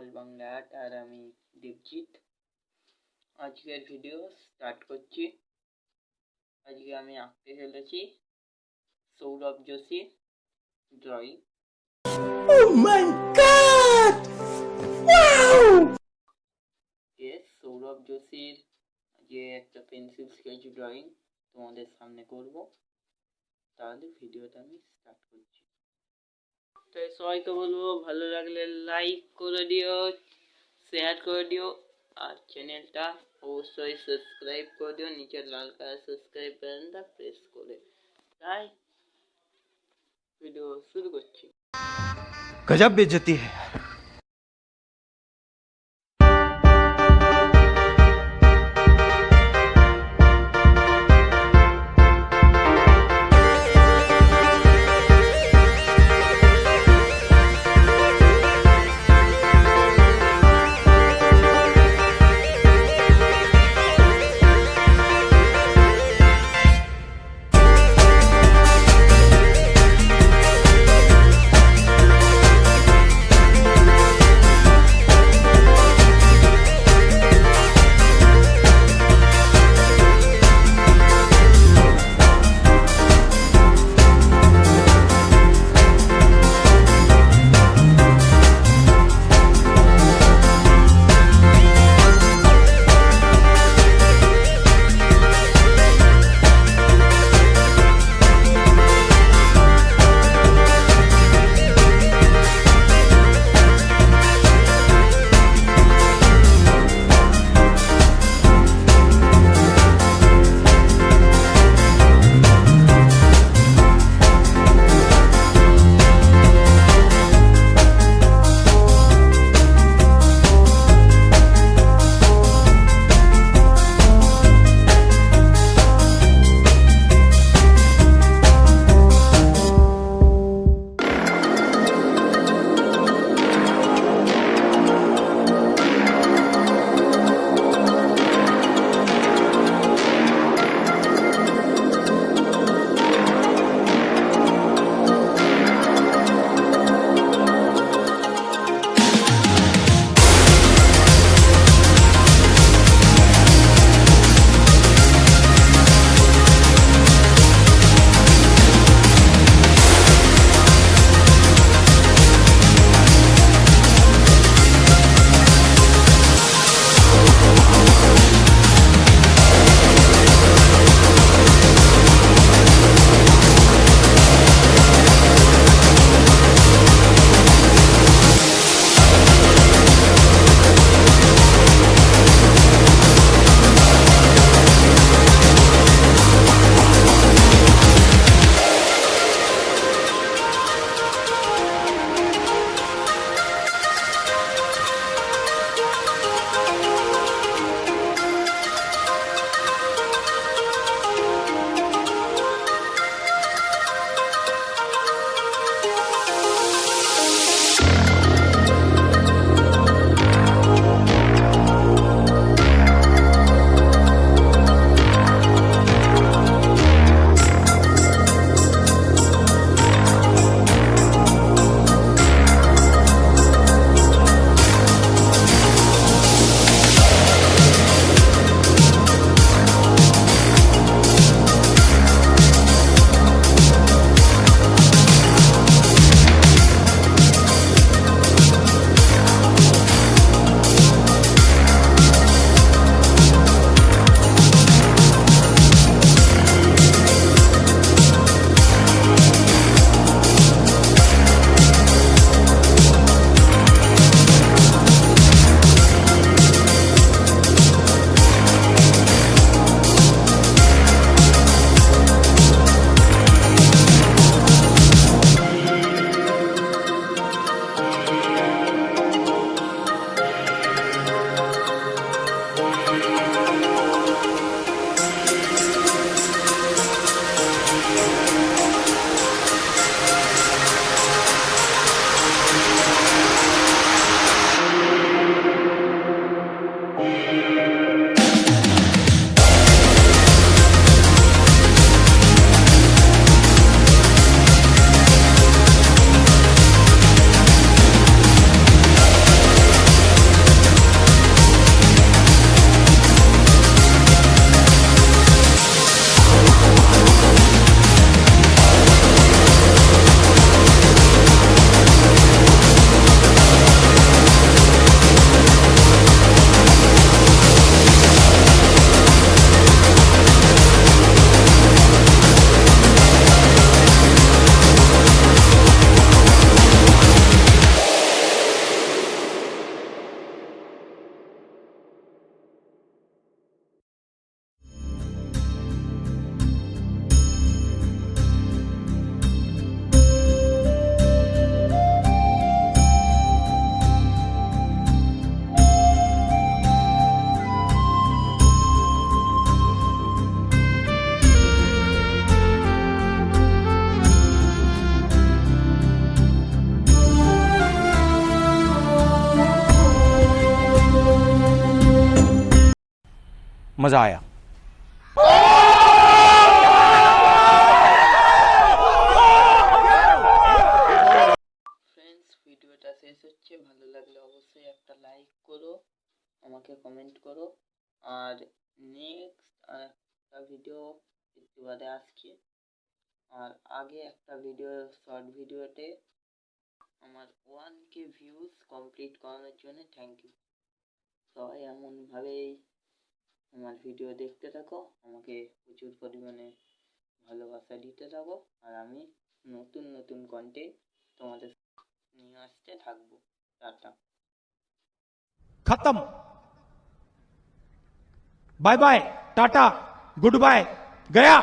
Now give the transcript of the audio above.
All Bangla art আর আমি দেবজিৎ। আজকের video start করছি। আজকে আমি আঁকতে চলেছি Sourav Joshi drawing. Oh my God! Wow! Sourav যোশীর যে একটা পেন্সিল স্কেচ ড্রয়িং তোমাদের সামনে করব, তাহলে ভিডিওটা আমি স্টার্ট করছি। তাই সবাইকে বলবো, ভালো লাগলে লাইক করে দিও, শেয়ার করে দিও, আর চ্যানেলটা অবশ্যই সাবস্ক্রাইব করে দিও। নিচের লাল কালার সাবস্ক্রাইব বাটনটা প্রেস করে। তাই ভিডিও শুরু করছি। गजब बेइज्जती है। मजा आया। ফ্রেন্ডস, ভিডিওটা শেষ হচ্ছে। ভালো লাগলে অবশ্যই একটা লাইক করো, আমাকে কমেন্ট করো। আর নেক্সট একটা ভিডিও একটু বাদে আসছে। আর আগে একটা ভিডিও, শর্ট ভিডিওতে আমার 1K ভিউজ কমপ্লিট করানোর জন্য থ্যাংক ইউ। সবাই এমনভাবেই আমার ভিডিও দেখতে থাকো, আমাকে প্রচুর পরিমাণে ভালোবাসা দিতে থাকো, আর আমি নতুন নতুন কন্টেন্ট তোমাদের নিয়ে আসতে থাকবো। টাটা। खत्म। Bye bye, tata, good bye, गया।